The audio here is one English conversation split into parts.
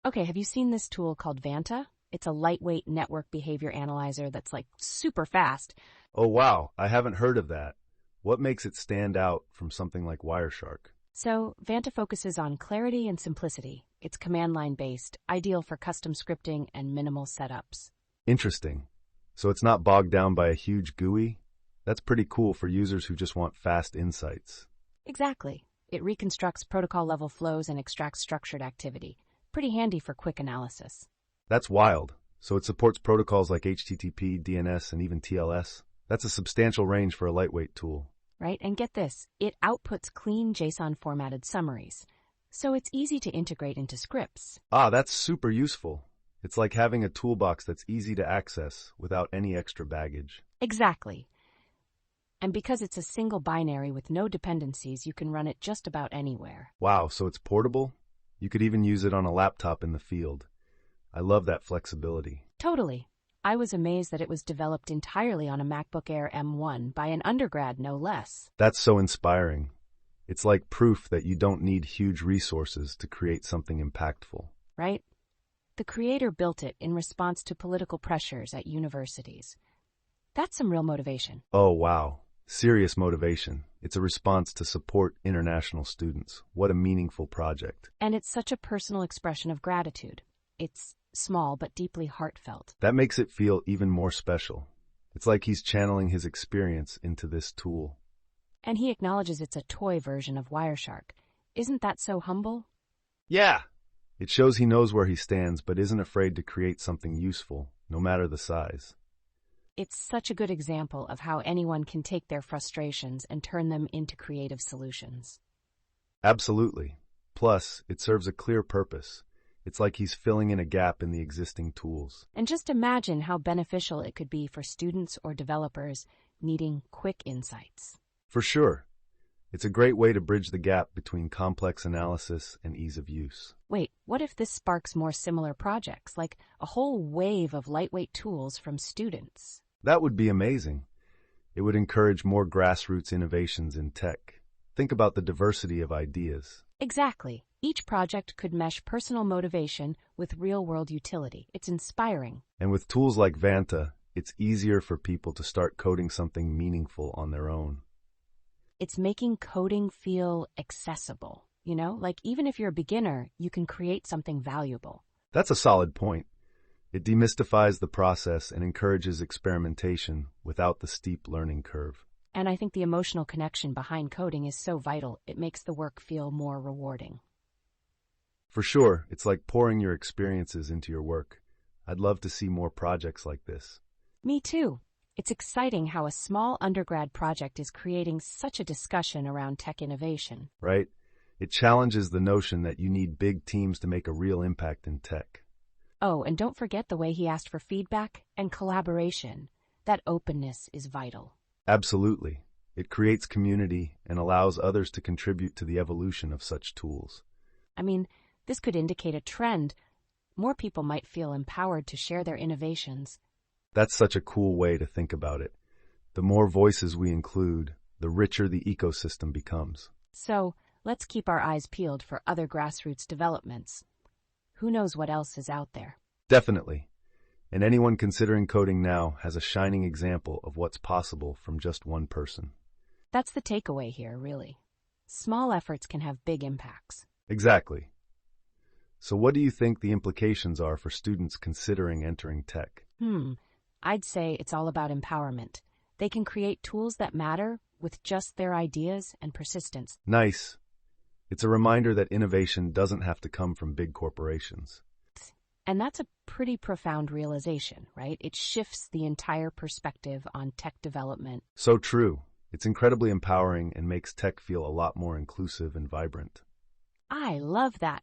Okay, have you seen this tool called Vanta? It's a lightweight network behavior analyzer that's like super fast. Oh wow, I haven't heard of that. What makes it stand out from something like Wireshark? So, Vanta focuses on clarity and simplicity. It's command line based, ideal for custom scripting and minimal setups. Interesting. So it's not bogged down by a huge GUI? That's pretty cool for users who just want fast insights. Exactly. It reconstructs protocol level flows and extracts structured activity. Pretty handy for quick analysis. That's wild. So it supports protocols like HTTP, DNS, and even TLS? That's a substantial range for a lightweight tool. Right? And get this, it outputs clean JSON formatted summaries. So it's easy to integrate into scripts. Ah, that's super useful. It's like having a toolbox that's easy to access without any extra baggage. Exactly. And because it's a single binary with no dependencies, you can run it just about anywhere. Wow, so it's portable? You could even use it on a laptop in the field. I love that flexibility. Totally. I was amazed that it was developed entirely on a MacBook Air M1 by an undergrad, no less. That's so inspiring. It's like proof that you don't need huge resources to create something impactful. Right? The creator built it in response to political pressures at universities. That's some real motivation. Oh, wow. Serious motivation. It's a response to support international students. What a meaningful project. And it's such a personal expression of gratitude. It's small but deeply heartfelt. That makes it feel even more special. It's like he's channeling his experience into this tool. And he acknowledges it's a toy version of Wireshark. Isn't that so humble? Yeah! It shows he knows where he stands but isn't afraid to create something useful, no matter the size. It's such a good example of how anyone can take their frustrations and turn them into creative solutions. Absolutely. Plus, it serves a clear purpose. It's like he's filling in a gap in the existing tools. And just imagine how beneficial it could be for students or developers needing quick insights. For sure. It's a great way to bridge the gap between complex analysis and ease of use. Wait, what if this sparks more similar projects, like a whole wave of lightweight tools from students? That would be amazing. It would encourage more grassroots innovations in tech. Think about the diversity of ideas. Exactly. Each project could mesh personal motivation with real-world utility. It's inspiring. And with tools like Vanta, it's easier for people to start coding something meaningful on their own. It's making coding feel accessible. Like even if you're a beginner, you can create something valuable. That's a solid point. It demystifies the process and encourages experimentation without the steep learning curve. And I think the emotional connection behind coding is so vital, it makes the work feel more rewarding. For sure, it's like pouring your experiences into your work. I'd love to see more projects like this. Me too. It's exciting how a small undergrad project is creating such a discussion around tech innovation. Right? It challenges the notion that you need big teams to make a real impact in tech. Oh, and don't forget the way he asked for feedback and collaboration. That openness is vital. Absolutely. It creates community and allows others to contribute to the evolution of such tools. I mean, this could indicate a trend. More people might feel empowered to share their innovations. That's such a cool way to think about it. The more voices we include, the richer the ecosystem becomes. So, let's keep our eyes peeled for other grassroots developments. Who knows what else is out there? Definitely. And anyone considering coding now has a shining example of what's possible from just one person. That's the takeaway here, really. Small efforts can have big impacts. Exactly. So what do you think the implications are for students considering entering tech? I'd say it's all about empowerment. They can create tools that matter with just their ideas and persistence. Nice. It's a reminder that innovation doesn't have to come from big corporations. And that's a pretty profound realization, right? It shifts the entire perspective on tech development. So true. It's incredibly empowering and makes tech feel a lot more inclusive and vibrant. I love that.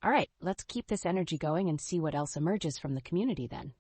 All right, let's keep this energy going and see what else emerges from the community then.